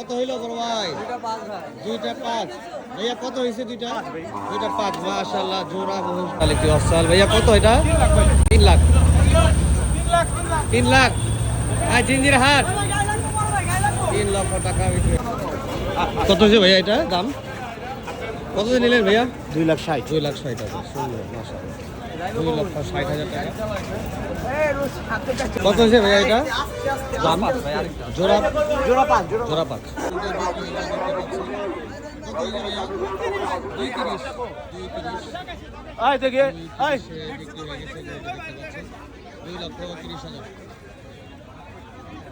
কত হইলো বড় ভাই? দুইটা পাঁচ। ভাইয়া কত হয়েছে দুইটা? দুইটা পাঁচ। মাশাআল্লাহ জোড়া মহিষ তাহলে কি অসাল। ভাইয়া কত এটা? 3 লাখ। 3 লাখ। আর জিঞ্জির হাট 3 লক্ষ টাকা বিক্রি। কত হয়েছে ভাইয়া এটা দাম? কত নিলেন ভাইয়া? 2,60,000। 2,60,000 টাকা। সুন্দর মাশাআল্লাহ। 2,60,000 টাকা। কত হয়েছে ভাইয়া এটা দাম? জোড়া জোড়া 5। জোড়া 5। আয় দেখে আয় 2,30,000।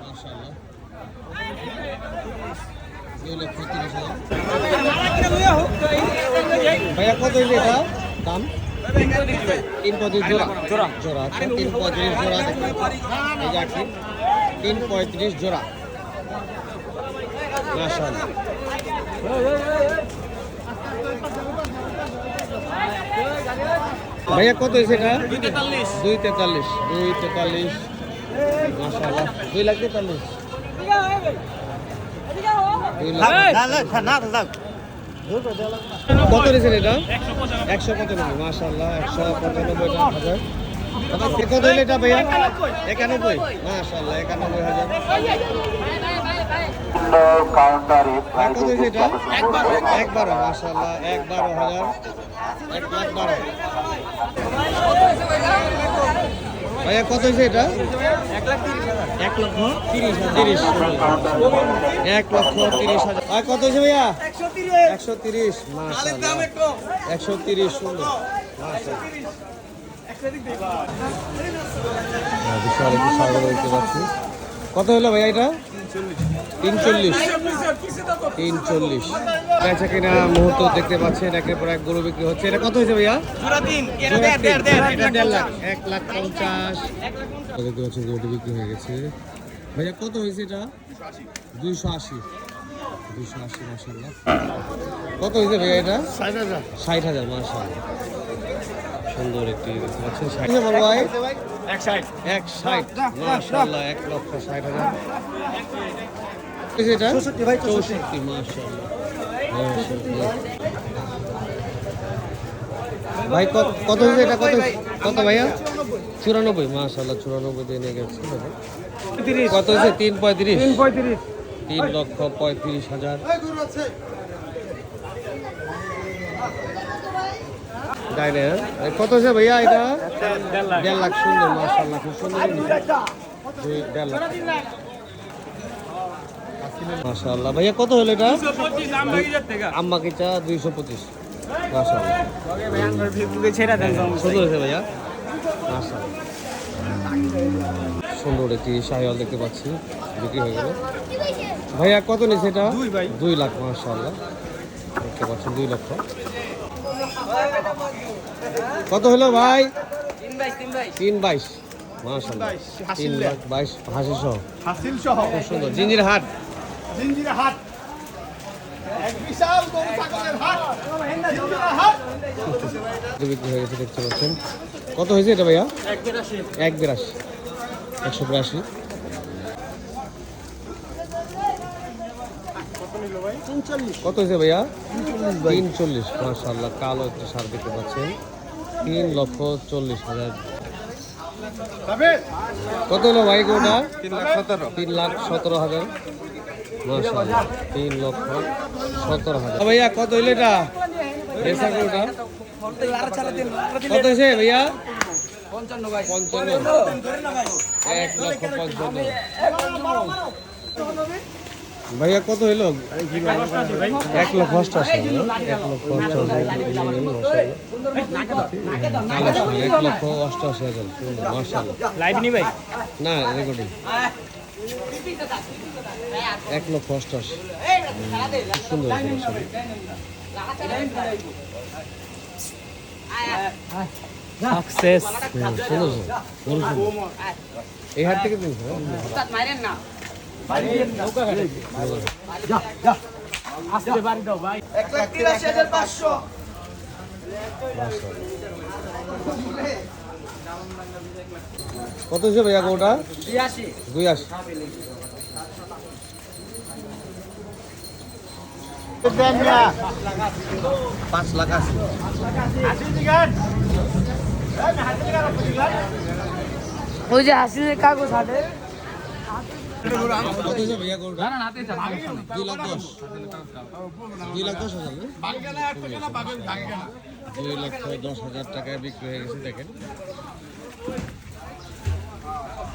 মাশাআল্লাহ 2,30,000। ভাইয়া কত হয়েছে এটা দাম? 3,35 জোড়া জোড়া জোড়া 3,35 জোড়া। এই যে 3,35 জোড়া। মাশাআল্লাহ। ভাইয়া কত হয়েছে এটা? 2,43। 2,43। মাশাআল্লাহ 2,43,000। 2 লাখ। কত দিয়েছেন এটা? 195। মাশাআল্লাহ 195,000। কত হইলে এটা ভাইয়া? 91। মাশাআল্লাহ 91,000। কত হয়েছে এটা? 1,12,000। মাশাআল্লাহ 1,12,000। 1,12,000। ভাইয়া কত হয়েছে এটা? 1,30,000। আর কত হয়েছে ভাইয়া? 130। মাশাআল্লাহ 130। সুন্দর বিশাল একটু সাগর দেখতে পাচ্ছি। কত হলো ভাইয়া এটা? 340। 340 বেচা কিনা মুহূর্ত দেখতে পাচ্ছেন। একের পর এক গরু বিক্রি হচ্ছে। এটা কত হয়েছে ভাইয়া? এটা 1.5 লাখ। 1,50,000 দেখতে পাচ্ছেন গরুটি বিক্রি হয়ে গেছে। ভাইয়া কত হয়েছে এটা? 280। 280। মাশাআল্লাহ। কত হয়েছে ভাইয়া এটা? 60,000। 60,000। মাশাআল্লাহ সুন্দর একটি দেখতে পাচ্ছেন। 60 বড় ভাই 160। 160। মাশাআল্লাহ 1,60,000। এটা 64 ভাই 64। মাশাআল্লাহ ভাই কত হয়েছে এটা? কত ভাইয়া? 94। মাশাআল্লাহ 94 দিয়ে নিয়ে গেছে। কত হয়েছে? 3,35। 3,35,000। ডাইনে কত হয়েছে ভাইয়া এটা? 1.5 লাখ। সুন্দর মাশাআল্লাহ খুব সুন্দর। 1.5 লাখ। মাশাআল্লাহ ভাইয়া কত হলো এটা? আম্মা কিটা 225। মাশাআল্লাহ সুন্দর হয়েছে ভাইয়া। মাশাআল্লাহ সুন্দর একটি শাহিওয়াল দেখতে পাচ্ছি বিক্রি হয়ে গেল। ভাইয়া কত নিয়েছে এটা? 2 লাখ। মাশাআল্লাহ দেখতে পাচ্ছেন 2 লক্ষ। কত হলো ভাই? 3,22। মাশাআল্লাহ 3,22,000 হাসিল সহ। খুব সুন্দর। জিঞ্জির হাট এক বিশাল গরু ছাগলের হাট। বিক্রি হয়ে গেছে দেখতে পাচ্ছেন। কত হয়েছে এটা ভাইয়া? 1,82। 182। কত হয়েছে ভাইয়া? 340। মাশাআল্লাহ কালো একটা সার দেখতে পাচ্ছেন। 3,40,000। কত হলো ভাই গোটা? 3,17,000। মাশাআল্লাহ 3,17,000। ভাইয়া কত হইলো এটা? এসা গোটা কত হয়েছে ভাইয়া? 55। 1,55,000। ভাইয়া কত হইলো? 1,88,000। 1,88,000। মাশাআল্লাহ লাইভ নি ভাই না রেকর্ডিং। 1,88,000। সুন্দর সাকসেস। এই হাট থেকে কিনছো? আসতে পারি দাও ভাই। 1,83,500। কত হচ্ছে ভাইয়া গোটা? 82। 82। পাঁচ লাখ আছে। ওই যে হাসির কাগজ হাটে কত হয়েছে ভাইয়া গরুটা? 2,10,000 2,10,000 2,10,000 টাকায় বিক্রি হয়ে গেছে দেখেন।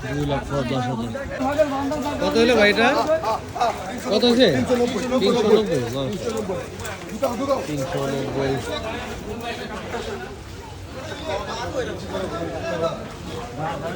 2,10,000 কত হলো ভাই এটা? কত হয়েছে? 390।